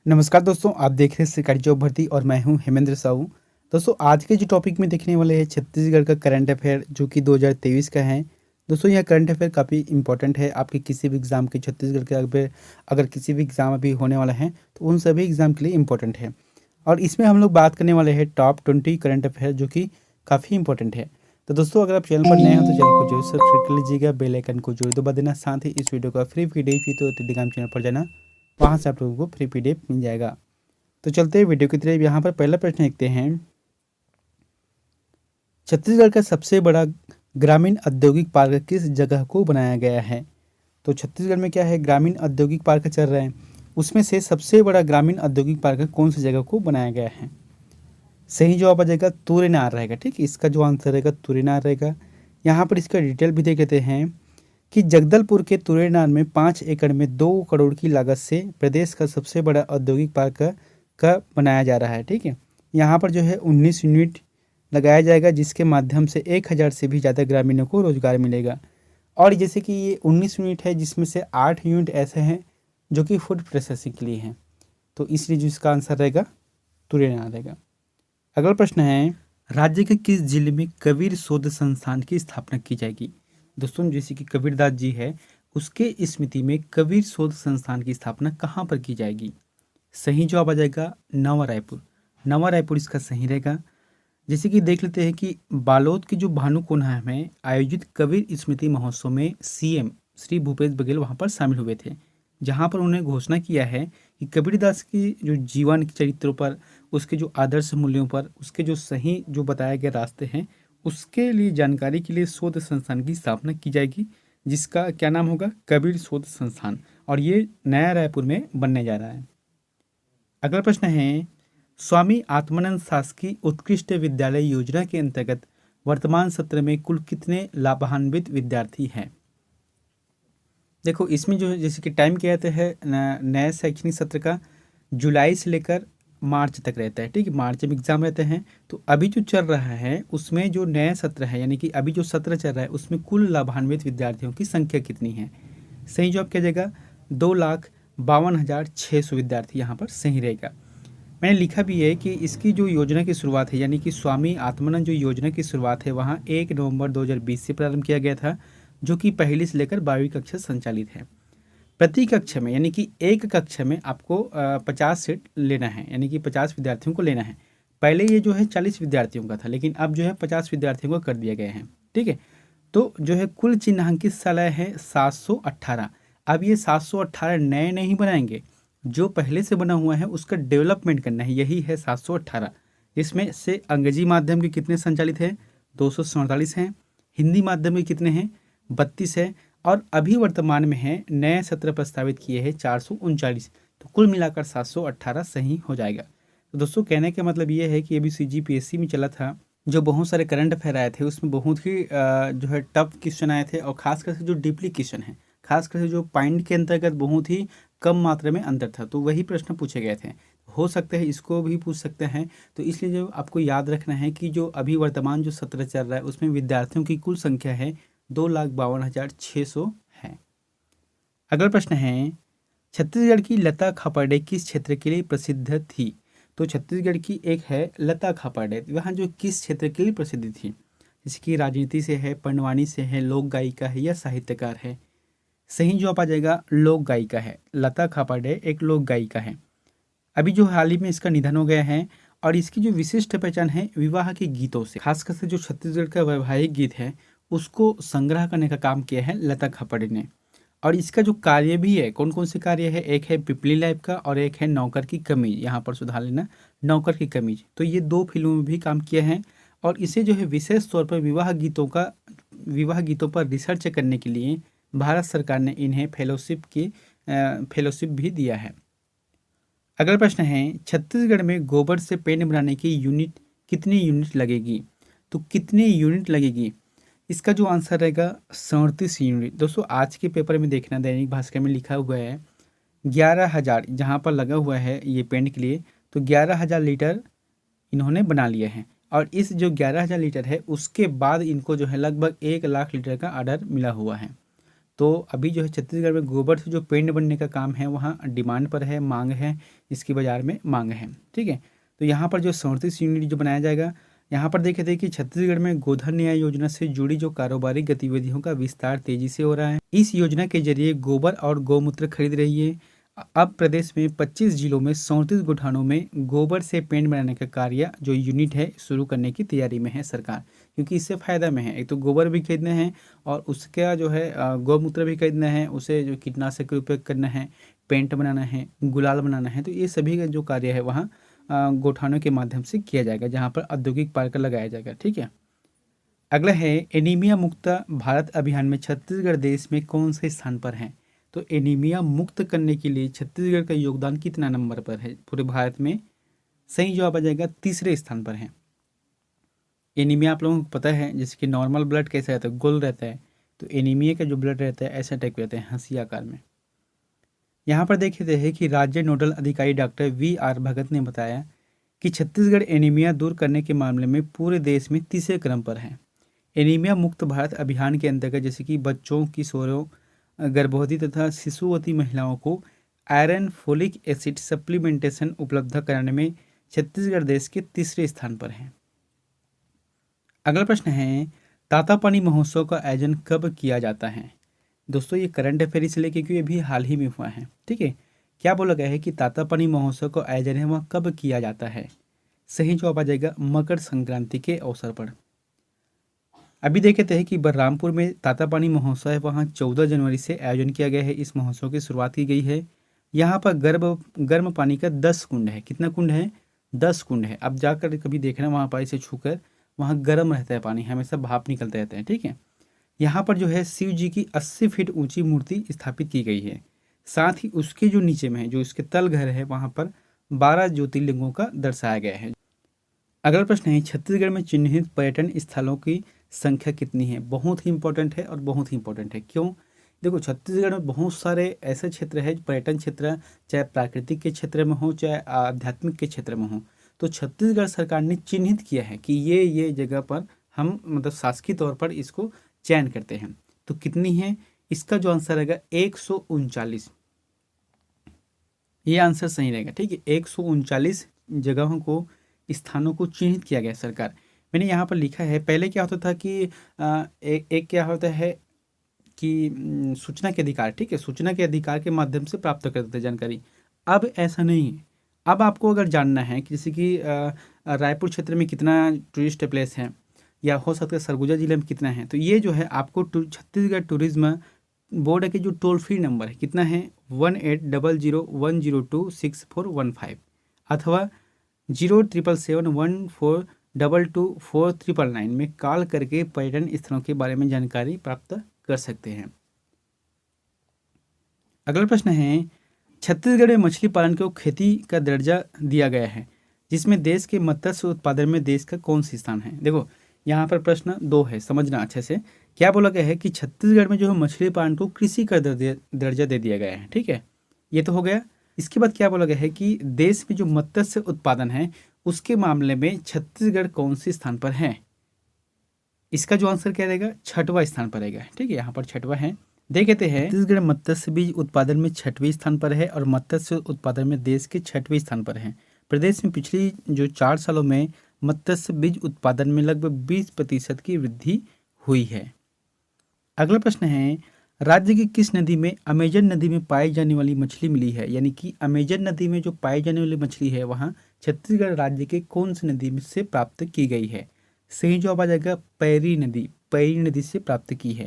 नमस्कार दोस्तों, आप देख रहे हैं सरकारी जॉब भर्ती और मैं हूं हेमेंद्र साहू। दोस्तों, आज के जो टॉपिक में देखने वाले हैं छत्तीसगढ़ का करंट अफेयर जो कि 2023 का है। दोस्तों, यह करंट अफेयर काफ़ी इंपॉर्टेंट है आपके किसी भी एग्ज़ाम के छत्तीसगढ़ के अगर किसी भी एग्ज़ाम अभी होने वाला है तो उन सभी एग्ज़ाम के लिए इंपॉर्टेंट है। और इसमें हम लोग बात करने वाले हैं टॉप 20 करंट अफेयर जो कि काफ़ी इंपॉर्टेंट है। तो दोस्तों, अगर आप चैनल पर नए हो तो चैनल को जरूर सब्सक्राइब कर लीजिएगा, बेल आइकन को जरूर दबा देना। साथ ही इस वीडियो का फ्री पीडीएफ तो टेलीग्राम चैनल पर जाना, वहाँ से आप लोगों को फ्री पीडीएफ मिल जाएगा। तो चलते हैं वीडियो की तरफ। यहाँ पर पहला प्रश्न देखते हैं, छत्तीसगढ़ का सबसे बड़ा ग्रामीण औद्योगिक पार्क किस जगह को बनाया गया है। तो छत्तीसगढ़ में क्या है, ग्रामीण औद्योगिक पार्क चल रहा है, उसमें से सबसे बड़ा ग्रामीण औद्योगिक पार्क कौन सी जगह को बनाया गया है। सही जवाब आ जाएगा तुरेनार रहेगा। ठीक है, इसका जो आंसर रहेगा तुरेनार रहेगा। यहाँ पर इसका डिटेल भी देख लेते हैं कि जगदलपुर के तुरेनार में 5 एकड़ में 2 करोड़ की लागत से प्रदेश का सबसे बड़ा औद्योगिक पार्क का बनाया जा रहा है। ठीक है, यहाँ पर जो है 19 यूनिट लगाया जाएगा, जिसके माध्यम से 1,000 से भी ज़्यादा ग्रामीणों को रोजगार मिलेगा। और जैसे कि ये 19 यूनिट है, जिसमें से 8 यूनिट ऐसे हैं जो कि फूड प्रोसेसिंग के लिए हैं, तो इसलिए जो इसका आंसर रहेगा तुरेनार रहेगा। अगला प्रश्न है, राज्य के किस जिले में कबीर शोध संस्थान की स्थापना की जाएगी। दोस्तों, जैसे कि कबीरदास जी है, उसके स्मृति में कबीर शोध संस्थान की स्थापना कहाँ पर की जाएगी। सही जवाब आ जाएगा नवा रायपुर। नवा रायपुर इसका सही रहेगा। जैसे कि देख लेते हैं कि बालोद की जो भानुकुन्हा में आयोजित कबीर स्मृति महोत्सव में सीएम श्री भूपेश बघेल वहां पर शामिल हुए थे, जहां पर उन्होंने घोषणा किया है कि कबीरदास की जो जीवन के चरित्रों पर, उसके जो आदर्श मूल्यों पर, उसके जो सही जो बताए गए रास्ते हैं, उसके लिए जानकारी के लिए शोध संस्थान की स्थापना की जाएगी, जिसका क्या नाम होगा, कबीर शोध संस्थान। और ये नया रायपुर में बनने जा रहा है। अगला प्रश्न है, स्वामी आत्मानंद शासकीय उत्कृष्ट विद्यालय योजना के अंतर्गत वर्तमान सत्र में कुल कितने लाभान्वित विद्यार्थी हैं। देखो, इसमें जो जैसे कि टाइम क्या रहता है नए शैक्षणिक सत्र का, जुलाई से लेकर मार्च तक रहता है। ठीक है, मार्च में एग्जाम रहते हैं। तो अभी जो चल रहा है उसमें जो नया सत्र है, यानी कि अभी जो सत्र चल रहा है उसमें कुल लाभान्वित विद्यार्थियों की संख्या कितनी है। सही जवाब क्या जाएगा, 2,52,600 विद्यार्थी यहाँ पर सही रहेगा। मैंने लिखा भी है कि इसकी जो योजना की शुरुआत है, यानी कि स्वामी आत्मानंद जो योजना की शुरुआत है, वहाँ 1 नवंबर 2020 से प्रारंभ किया गया था, जो कि पहली से लेकर 12वीं कक्षा संचालित है। प्रति कक्षा में, यानी कि एक कक्षा में आपको 50 सीट लेना है, यानी कि 50 विद्यार्थियों को लेना है। पहले ये जो है 40 विद्यार्थियों का था, लेकिन अब जो है 50 विद्यार्थियों को कर दिया गया है। ठीक है, तो जो है कुल चिन्हांकित शालाएँ हैं 718। अब ये 718 नए नहीं बनाएंगे, जो पहले से बना हुआ है उसका डेवलपमेंट करना है, यही है 718। इसमें से अंग्रेजी माध्यम के कितने संचालित हैं, 247 हैं। हिंदी माध्यम के कितने हैं, 32 है। और अभी वर्तमान में है, नए सत्र प्रस्तावित किए हैं 439। तो कुल मिलाकर 718 सही हो जाएगा। तो दोस्तों, कहने का मतलब ये है कि अभी सीजीपीएससी में चला था, जो बहुत सारे करंट अफेयर आए थे उसमें बहुत ही जो है टफ क्वेश्चन आए थे, और खासकर से जो डीपली क्वेश्चन है, खासकर से जो पॉइंट के अंतर्गत बहुत ही कम मात्रा में अंतर था, तो वही प्रश्न पूछे गए थे। हो सकता है इसको भी पूछ सकते हैं। तो इसलिए जो आपको याद रखना है कि जो अभी वर्तमान जो सत्र चल रहा है उसमें विद्यार्थियों की कुल संख्या है 2,52,600 है। अगला प्रश्न है, छत्तीसगढ़ की लता खापर्डे किस क्षेत्र के लिए प्रसिद्ध थी। तो छत्तीसगढ़ की एक है लता खापर्डे, वहाँ जो किस क्षेत्र के लिए प्रसिद्ध थी, जैसे कि राजनीति से है, पंडवानी से है, लोक गायिका है या साहित्यकार है। सही जवाब आ जाएगा लोक गायिका है। लता खापर्डे एक लोक गायिका है। अभी जो हाल ही में इसका निधन हो गया है, और इसकी जो विशिष्ट पहचान है विवाह के गीतों से, खासकर से जो छत्तीसगढ़ का वैवाहिक गीत है उसको संग्रह करने का काम किया है लता खापर्डे ने। और इसका जो कार्य भी है, कौन कौन से कार्य है, एक है पिपली लाइफ का और एक है नौकर की कमीज, यहाँ पर सुधार लेना, नौकर की कमीज। तो ये 2 फिल्मों में भी काम किया है। और इसे जो है विशेष तौर पर विवाह गीतों पर रिसर्च करने के लिए भारत सरकार ने इन्हें फेलोशिप भी दिया है। अगला प्रश्न है, छत्तीसगढ़ में गोबर से पेन बनाने की कितनी यूनिट लगेगी। तो कितनी यूनिट लगेगी, इसका जो आंसर रहेगा 37 यूनिट। दोस्तों, आज के पेपर में देखना, दैनिक भास्कर में लिखा हुआ है 11,000 जहाँ पर लगा हुआ है ये पेंट के लिए, तो 11,000 लीटर इन्होंने बना लिया है। और इस जो 11,000 लीटर है उसके बाद इनको जो है लगभग 1 लाख लीटर का ऑर्डर मिला हुआ है। तो अभी जो है छत्तीसगढ़ में गोबर से जो पेंट बनने का काम है वहाँ डिमांड पर है, मांग है, इसकी बाज़ार में मांग है। ठीक है, तो यहाँ पर जो 37 यूनिट जो बनाया जाएगा, यहाँ पर देखे थे कि छत्तीसगढ़ में गोधन न्याय योजना से जुड़ी जो कारोबारी गतिविधियों का विस्तार तेजी से हो रहा है। इस योजना के जरिए गोबर और गौमूत्र खरीद रही है। अब प्रदेश में 25 जिलों में 37 गौठानों में गोबर से पेंट बनाने का कार्य जो यूनिट है शुरू करने की तैयारी में है सरकार, क्योंकि इससे फ़ायदा में है। एक तो गोबर भी खरीदना है और उसका जो है गौमूत्र भी खरीदना है, उसे जो कीटनाशक का उपयोग करना है, पेंट बनाना है, गुलाल बनाना है। तो ये सभी का जो कार्य है वहाँ गौठानों के माध्यम से किया जाएगा, जहाँ पर औद्योगिक पार्क लगाया जाएगा। ठीक है, अगला है एनीमिया मुक्त भारत अभियान में छत्तीसगढ़ देश में कौन से स्थान पर है। तो एनीमिया मुक्त करने के लिए छत्तीसगढ़ का योगदान कितना नंबर पर है पूरे भारत में? सही जवाब आ जाएगा तीसरे स्थान पर है। एनीमिया आप लोगों को पता है, जैसे कि नॉर्मल ब्लड कैसा रहता है, गोल रहता है, तो एनीमिया का जो ब्लड रहता है ऐसा टाइप रहता है, हंसी आकार में। यहाँ पर देखते हैं कि राज्य नोडल अधिकारी डॉक्टर VR भगत ने बताया कि छत्तीसगढ़ एनीमिया दूर करने के मामले में पूरे देश में तीसरे क्रम पर है। एनीमिया मुक्त भारत अभियान के अंतर्गत जैसे कि बच्चों, किशोरों, गर्भवती तथा शिशुवती महिलाओं को आयरन, फोलिक एसिड सप्लीमेंटेशन उपलब्ध कराने में छत्तीसगढ़ देश के तीसरे स्थान पर है। अगला प्रश्न है, तातापानी महोत्सव का आयोजन कब किया जाता है। दोस्तों ये करंट अफेयर से लेके क्योंकि अभी हाल ही में हुआ है। ठीक है, क्या बोला गया है कि तातापानी महोत्सव का आयोजन है वह कब किया जाता है। सही जवाब आ जाएगा मकर संक्रांति के अवसर पर। अभी देखते हैं कि बलरामपुर में तातापानी महोत्सव है, वहाँ 14 जनवरी से आयोजन किया गया है। इस महोत्सव की शुरुआत की गई है। यहाँ पर गर्म पानी का 10 कुंड है। कितना कुंड है? 10 कुंड है। अब जाकर कभी देखना वहाँ पर इसे छूकर, वहाँ गर्म रहता है पानी, हमेशा भाप निकलते रहते हैं। ठीक है, यहाँ पर जो है शिव जी की 80 फीट ऊंची मूर्ति स्थापित की गई है। साथ ही उसके जो नीचे में है, जो इसके तल घर है, वहाँ पर 12 ज्योतिर्लिंगों का दर्शाया गया है। अगला प्रश्न है, छत्तीसगढ़ में चिन्हित पर्यटन स्थलों की संख्या कितनी है। बहुत ही इंपॉर्टेंट है और बहुत ही इंपॉर्टेंट है। क्यों? देखो, छत्तीसगढ़ में बहुत सारे ऐसे क्षेत्र है, पर्यटन क्षेत्र, चाहे प्राकृतिक के क्षेत्र में हो, चाहे आध्यात्मिक के क्षेत्र में हो, तो छत्तीसगढ़ सरकार ने चिन्हित किया है कि ये जगह पर हम मतलब शासकीय तौर पर इसको चयन करते हैं। तो कितनी है? इसका जो आंसर रहेगा 139। ये आंसर सही रहेगा। ठीक है, 139 जगहों को, स्थानों को चिन्हित किया गया सरकार। मैंने यहाँ पर लिखा है, पहले क्या होता था कि एक क्या होता है कि सूचना के अधिकार, ठीक है, सूचना के अधिकार के माध्यम से प्राप्त करते थे जानकारी। अब ऐसा नहीं है। अब आपको अगर जानना है कि जैसे कि रायपुर क्षेत्र में कितना टूरिस्ट प्लेस है, या हो सकता है सरगुजा जिले में कितना है, तो ये जो है आपको छत्तीसगढ़ टूरिज्म बोर्ड के जो टोल फ्री नंबर है कितना है, 18001026 अथवा 07771422499 में कॉल करके पर्यटन स्थलों के बारे में जानकारी प्राप्त कर सकते हैं। अगला प्रश्न है, छत्तीसगढ़ में मछली पालन को खेती का दर्जा दिया गया है, जिसमें देश के मत्स्य उत्पादन में देश का कौन सा स्थान है। देखो, यहाँ पर प्रश्न 2 है, समझना अच्छे से। क्या बोला गया है कि छत्तीसगढ़ में जो है मछली पालन को कृषि का दर्जा दे दिया गया है। ठीक है, ये तो हो गया। इसके बाद क्या बोला गया है कि देश में जो मत्स्य उत्पादन है उसके मामले में छत्तीसगढ़ कौन से स्थान पर है। इसका जो आंसर क्या रहेगा, 6वां स्थान पर रहेगा। ठीक है, यहाँ पर 6वां है। देखते हैं, छत्तीसगढ़ मत्स्य बीज उत्पादन में 6वें स्थान पर है और मत्स्य उत्पादन में देश के 6वें स्थान पर है। प्रदेश में पिछली जो 4 सालों में मत्स्य बीज उत्पादन में लगभग 20% की वृद्धि हुई है। अगला प्रश्न है, राज्य की किस नदी में अमेजन नदी में पाई जाने वाली मछली मिली है। यानी कि अमेजन नदी में जो पाई जाने वाली मछली है वहाँ छत्तीसगढ़ राज्य के कौन सी नदी में से प्राप्त की गई है। सही जवाब आ जाएगा पैरी नदी से प्राप्त की है।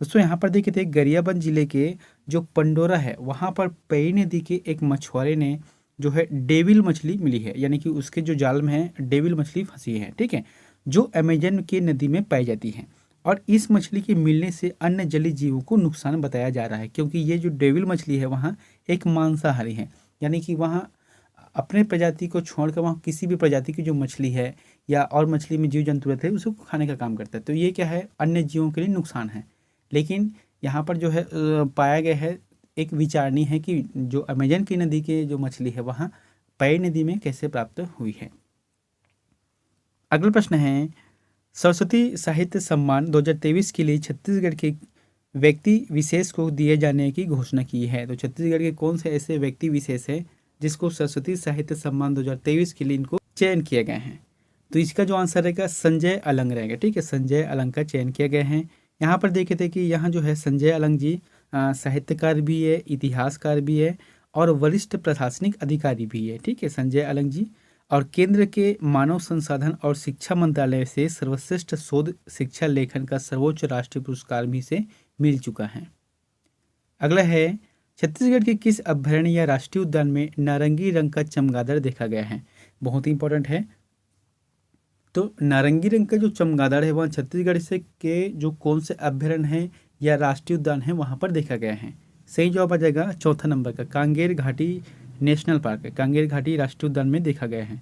दोस्तों यहाँ पर देखते हैं, गरियाबंद जिले के जो पंडोरा है वहाँ पर पैरी नदी के एक मछुआरे ने जो है डेविल मछली मिली है, यानी कि उसके जो जाल में है डेविल मछली फंसी है। ठीक है, जो अमेजन के नदी में पाई जाती है। और इस मछली के मिलने से अन्य जलीय जीवों को नुकसान बताया जा रहा है, क्योंकि ये जो डेविल मछली है वहाँ एक मांसाहारी है, यानी कि वहाँ अपने प्रजाति को छोड़कर वहाँ किसी भी प्रजाति की जो मछली है या और मछली में जीव जंतु रहते हैं उसको खाने का काम करता है। तो ये क्या है, अन्य जीवों के लिए नुकसान है। लेकिन यहाँ पर जो है पाया गया है, एक विचारणीय है कि जो अमेजन की नदी के जो मछली है वहाँ पैरी नदी में कैसे प्राप्त हुई है। अगला प्रश्न है, सरस्वती साहित्य सम्मान 2023 के लिए छत्तीसगढ़ के व्यक्ति विशेष को दिए जाने की घोषणा की है। तो छत्तीसगढ़ के कौन से ऐसे व्यक्ति विशेष हैं जिसको सरस्वती साहित्य सम्मान 2023 के लिए इनको चयन किए गए हैं? तो इसका जो आंसर रहेगा संजय अलंग रहेगा। ठीक है, संजय अलंग का चयन किया गया है। यहाँ पर देखे थे कि यहाँ जो है संजय अलंग जी साहित्यकार भी है, इतिहासकार भी है और वरिष्ठ प्रशासनिक अधिकारी भी है। ठीक है, संजय अलंग जी। और केंद्र के मानव संसाधन और शिक्षा मंत्रालय से सर्वश्रेष्ठ शोध शिक्षा लेखन का सर्वोच्च राष्ट्रीय पुरस्कार भी से मिल चुका है। अगला है, छत्तीसगढ़ के किस अभयारण्य या राष्ट्रीय उद्यान में नारंगी रंग का चमगादड़ देखा गया है? बहुत ही इंपॉर्टेंट है। तो नारंगी रंग का जो चमगादड़ है वह छत्तीसगढ़ से के जो कौन से अभयारण्य है या राष्ट्रीय उद्यान है वहाँ पर देखा गया है? सही जवाब आ जाएगा चौथा नंबर का, कांगेर घाटी नेशनल पार्क है, कांगेर घाटी राष्ट्रीय उद्यान में देखा गया है।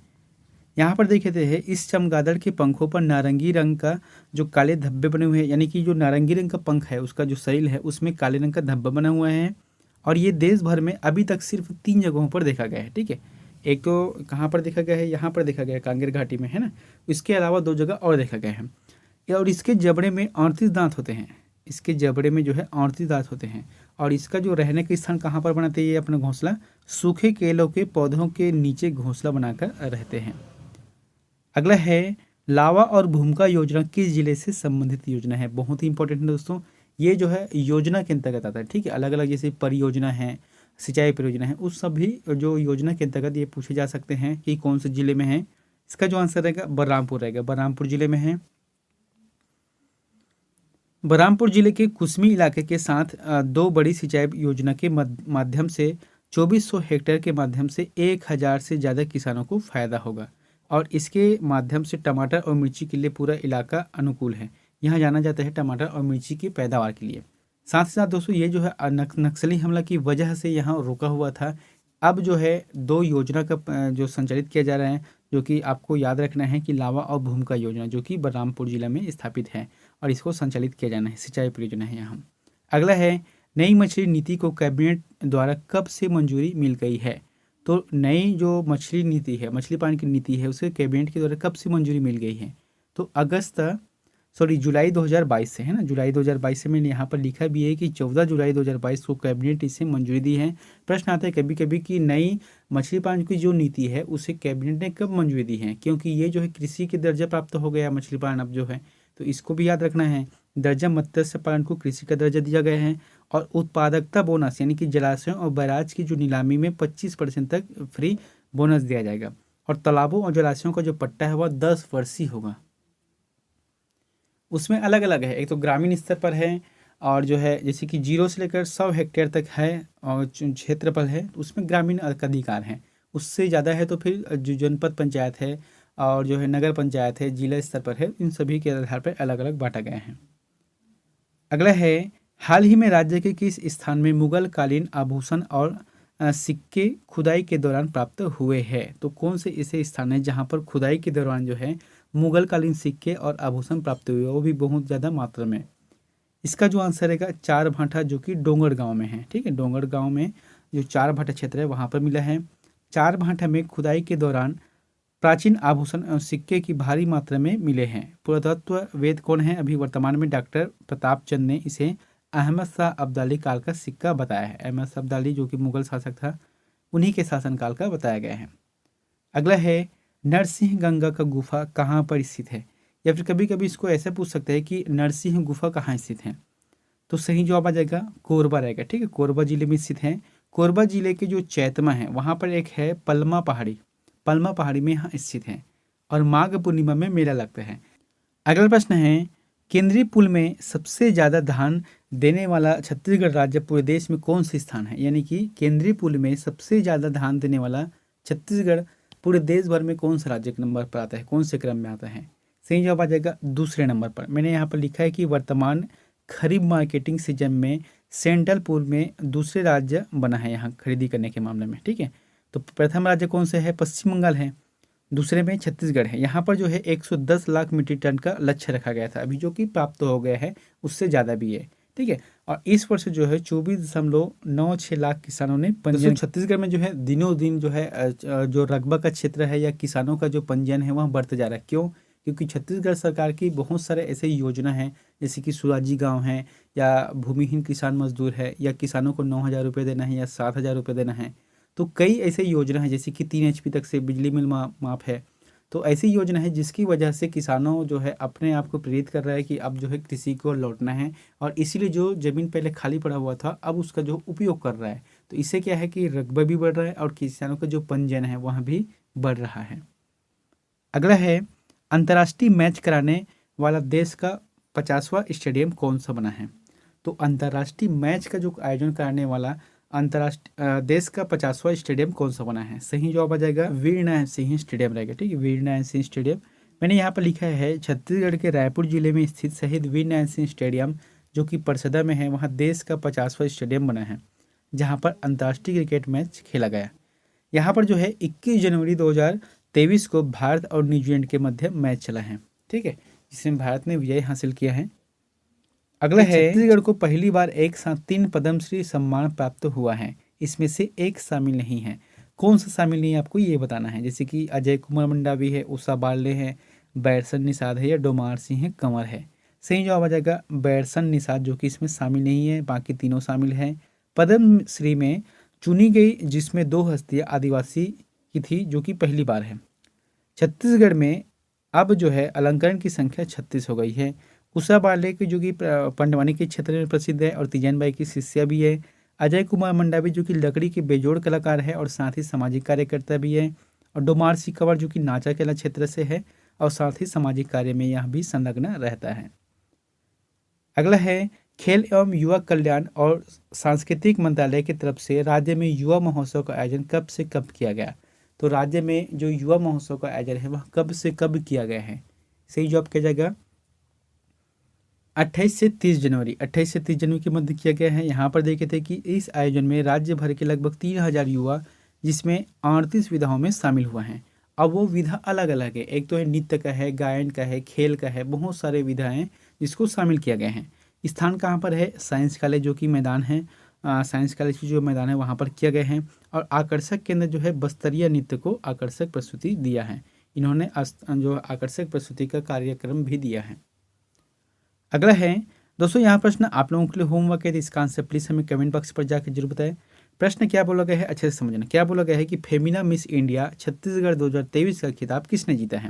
यहाँ पर देखे थे इस चमगादड़ के पंखों पर नारंगी रंग का जो काले धब्बे बने हुए हैं, यानी कि जो नारंगी रंग का पंख है उसका जो शरीर है उसमें काले रंग का धब्बा बना हुआ है। और ये देश भर में अभी तक सिर्फ 3 जगहों पर देखा गया है। ठीक है, एक तो कहाँ पर देखा गया है, यहाँ पर देखा गया है कांगेर घाटी में, है ना। इसके अलावा 2 जगह और देखा गया है। और इसके जबड़े में 38 दांत होते हैं। इसके जबड़े में जो है 38 दांत होते हैं। और इसका जो रहने का स्थान कहाँ पर बनाते हैं, ये अपना घोंसला सूखे केलों के पौधों के नीचे घोंसला बनाकर रहते हैं। अगला है, लावा और भूमिका योजना किस जिले से संबंधित योजना है? बहुत ही इंपॉर्टेंट है दोस्तों। ये जो है योजना के अंतर्गत आता है। ठीक है, अलग अलग जैसे परियोजना है, सिंचाई परियोजना है, उस सभी जो योजना के अंतर्गत ये पूछे जा सकते हैं कि कौन से जिले में है। इसका जो आंसर रहेगा बलरामपुर रहेगा, बलरामपुर जिले में है। बलरामपुर जिले के कुसमी इलाके के साथ 2 बड़ी सिंचाई योजना के माध्यम से 2400 हेक्टेयर के माध्यम से 1000 से ज़्यादा किसानों को फायदा होगा। और इसके माध्यम से टमाटर और मिर्ची के लिए पूरा इलाका अनुकूल है। यहाँ जाना जाता है टमाटर और मिर्ची की पैदावार के लिए। साथ ही साथ दोस्तों ये जो है नक्सली हमला की वजह से यहाँ रुका हुआ था। अब जो है 2 योजना का जो संचालित किया जा रहा है, जो कि आपको याद रखना है कि लावा और भूमिका योजना जो कि बलरामपुर जिला में स्थापित है और इसको संचालित किया जाना है, सिंचाई परियोजना है यहाँ। अगला है, नई मछली नीति को कैबिनेट द्वारा कब से मंजूरी मिल गई है? तो नई जो मछली नीति है, मछली पालन की नीति है, उसे कैबिनेट के द्वारा कब से मंजूरी मिल गई है? तो जुलाई 2022 से, है ना, जुलाई 2022 से। मैंने यहाँ पर लिखा भी है कि 14 जुलाई 2022 को कैबिनेट इसे मंजूरी दी है। प्रश्न आता है कभी कभी कि नई मछली पालन की जो नीति है उसे कैबिनेट ने कब मंजूरी दी है, क्योंकि ये जो है कृषि के दर्जा प्राप्त हो गया मछली पालन अब जो है, तो इसको भी याद रखना है। दर्जा मत्स्य पालन को कृषि का दर्जा दिया गया है। और उत्पादकता बोनस यानी कि जलाशयों और बैराज की जो नीलामी में 25% तक फ्री बोनस दिया जाएगा। और तालाबों और जलाशयों का जो पट्टा है वह 10 वर्षीय होगा। उसमें अलग अलग है, एक तो ग्रामीण स्तर पर है और जो है जैसे कि 0 से लेकर 100 हेक्टेयर तक है और क्षेत्रफल है, तो उसमें ग्रामीण अधिकार है। उससे ज़्यादा है तो फिर जो जनपद पंचायत है और जो है नगर पंचायत है, जिला स्तर पर है, इन सभी के आधार पर अलग अलग बांटा गया है। अगला है, हाल ही में राज्य के किस स्थान में मुगल कालीन आभूषण और सिक्के खुदाई के दौरान प्राप्त हुए हैं? तो कौन से ऐसे स्थान है जहां पर खुदाई के दौरान जो है मुगल कालीन सिक्के और आभूषण प्राप्त हुए, वो भी बहुत ज़्यादा मात्रा में? इसका जो आंसर है चार भाठा, जो कि डोंगर गांव में है। ठीक है, डोंगर गांव में जो चार भाठा क्षेत्र है वहाँ पर मिला है। चार भाठा में खुदाई के दौरान प्राचीन आभूषण और सिक्के की भारी मात्रा में मिले हैं। पुरातत्व वेद कौन है अभी वर्तमान में? डॉक्टर प्रताप चंद ने इसे अहमद शाह अब्दाली काल का सिक्का बताया है। अहमद शाह अब्दाली जो कि मुगल शासक था, उन्हीं के शासनकाल का बताया गया है। अगला है, नरसिंह गंगा का गुफा कहाँ पर स्थित है? या फिर कभी कभी इसको ऐसे पूछ सकते हैं कि नरसिंह गुफा कहाँ स्थित है? तो सही जवाब आ जाएगा कोरबा रहेगा। ठीक है, कोरबा जिले में स्थित है। कोरबा जिले के जो चैतमा है वहाँ पर एक है पलमा पहाड़ी, पलमा पहाड़ी में यहाँ स्थित है और माघ पूर्णिमा में मेला लगता है। अगला प्रश्न है, केंद्रीय पुल में सबसे ज़्यादा धान देने वाला छत्तीसगढ़ राज्य पूरे देश में कौन सा स्थान है? यानी कि केंद्रीय पुल में सबसे ज़्यादा धान देने वाला छत्तीसगढ़ पूरे देश भर में कौन सा राज्य के नंबर पर आता है, कौन से क्रम में आता है? सही जवाब आ जाएगा दूसरे नंबर पर। मैंने यहाँ पर लिखा है कि वर्तमान खरीफ मार्केटिंग सीजन में सेंट्रल पुल में दूसरे राज्य बना है यहाँ खरीदी करने के मामले में। ठीक है, तो प्रथम राज्य कौन सा है? पश्चिम बंगाल है। दूसरे में छत्तीसगढ़ है। यहाँ पर जो है 110 लाख मीट्रिक टन का लक्ष्य रखा गया था, अभी जो कि प्राप्त हो गया है, उससे ज़्यादा भी है। ठीक है, और इस वर्ष जो है 24.96 लाख किसानों ने पंजीयन। छत्तीसगढ़ में जो है दिनों दिन जो है जो रकबा का क्षेत्र है या किसानों का जो पंजीयन है वह बढ़ते जा रहा है। क्यों? क्योंकि छत्तीसगढ़ सरकार की बहुत सारे ऐसे योजना हैं जैसे कि सुराजी गाँव है, या भूमिहीन किसान मजदूर है, या किसानों को 9,000 रुपये देना है, या 7,000 रुपये देना है। तो कई ऐसे योजना है, जैसे कि 3 HP तक से बिजली बिल माफ़ है। तो ऐसी योजना है जिसकी वजह से किसानों जो है अपने आप को प्रेरित कर रहा है कि अब जो है कृषि को लौटना है, और इसीलिए जो ज़मीन पहले खाली पड़ा हुआ था अब उसका जो उपयोग कर रहा है। तो इससे क्या है कि रकबा भी बढ़ रहा है और किसानों का जो पंजीयन है वह भी बढ़ रहा है। अगला है, अंतर्राष्ट्रीय मैच कराने वाला देश का 50वां स्टेडियम कौन सा बना है? तो अंतर्राष्ट्रीय मैच का जो आयोजन कराने वाला अंतर्राष्ट्रीय देश का 50वां स्टेडियम कौन सा बना है? सही जवाब आ जाएगा वीर नारायण सिंह स्टेडियम रहेगा। ठीक है, वीर नारायण सिंह स्टेडियम। मैंने यहाँ पर लिखा है छत्तीसगढ़ के रायपुर जिले में स्थित शहीद वीर नारायण सिंह स्टेडियम, जो कि परसदा में है, वहाँ देश का 50वां स्टेडियम बना है, जहाँ पर अंतर्राष्ट्रीय क्रिकेट मैच खेला गया। यहाँ पर जो है 21 जनवरी 2023 को भारत और न्यूजीलैंड के मध्य मैच चला है। ठीक है, जिसमें भारत ने विजय हासिल किया है। अगला है, छत्तीसगढ़ को पहली बार एक साथ 3 पद्मश्री सम्मान प्राप्त हुआ है, इसमें से एक शामिल नहीं है। कौन सा शामिल नहीं है आपको ये बताना है। जैसे कि अजय कुमार मंडावी है, उषा बाल्ले है, बैरसन निषाद है, या डोमार सिंह कंवर है। सही जवाब आ जाएगा बैरसन निषाद, जो कि इसमें शामिल नहीं है, बाकी तीनों शामिल हैं। पद्मश्री में चुनी गई जिसमें 2 हस्तियाँ आदिवासी की थी, जो कि पहली बार है। छत्तीसगढ़ में अब जो है अलंकरण की संख्या 36 हो गई है। उषा बाले की जो कि पंडवानी के क्षेत्र में प्रसिद्ध है और तीजन बाई की शिष्या भी है। अजय कुमार मंडावी जो कि लकड़ी के बेजोड़ कलाकार है और साथ ही सामाजिक कार्यकर्ता भी है। और डोमार सिंह कंवर जो कि नाचाकेला क्षेत्र से है और साथ ही सामाजिक कार्य में यह भी संलग्न रहता है। अगला है, खेल एवं युवा कल्याण और सांस्कृतिक मंत्रालय की तरफ से राज्य में युवा महोत्सव का आयोजन कब से कब किया गया? तो राज्य में जो युवा महोत्सव का आयोजन है वह कब से कब किया गया है? सही जवाब किया जाएगा 28 से 30 जनवरी, 28 से 30 जनवरी के मध्य किया गया है। यहाँ पर देखे थे कि इस आयोजन में राज्य भर के लगभग 3,000 युवा, जिसमें 38 विधाओं में शामिल हुआ हैं। अब वो विधा अलग अलग है, एक तो है नृत्य का है, गायन का है, खेल का है, बहुत सारे विधाएं जिसको शामिल किया गया है। स्थान कहाँ पर है? साइंस कॉलेज जो कि मैदान है, साइंस कॉलेज की जो मैदान है वहाँ पर किया गया है। और आकर्षक केंद्र जो है बस्तरिया नृत्य को आकर्षक प्रस्तुति दिया है। इन्होंने जो आकर्षक प्रस्तुति का कार्यक्रम भी दिया है। अगला है दोस्तों, यहाँ प्रश्न आप लोगों के लिए होमवर्क है, तो इसका आंसर प्लीज़ हमें कमेंट बॉक्स पर जाकर जरूर बताएं। प्रश्न क्या बोला गया है, अच्छे से समझना। क्या बोला गया है कि फेमिना मिस इंडिया छत्तीसगढ़ 2023 का खिताब किसने जीता है?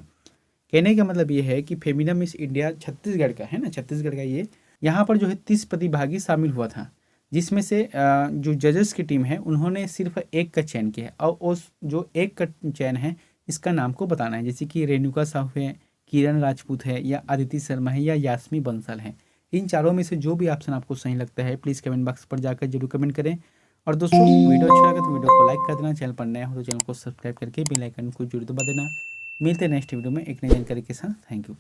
कहने का मतलब ये है कि फेमिना मिस इंडिया छत्तीसगढ़ का है ना, छत्तीसगढ़ का ये, यहाँ पर जो है 30 प्रतिभागी शामिल हुआ था, जिसमें से जो जजेस की टीम है उन्होंने सिर्फ एक का चयन किया है, और उस जो एक का चयन है इसका नाम को बताना है। जैसे कि रेणुका साहू है, किरण राजपूत है, या अदिति शर्मा है, या यास्मी बंसल है। इन चारों में से जो भी ऑप्शन आपको सही लगता है प्लीज़ कमेंट बॉक्स पर जाकर जरूर कमेंट करें। और दोस्तों वीडियो अच्छा लगा तो वीडियो को लाइक कर देना, चैनल पर नया हो तो चैनल को सब्सक्राइब करके बेल आइकन को जरूर दबा देना। मिलते हैं नेक्स्ट वीडियो में एक नई जानकारी के साथ। Thank you.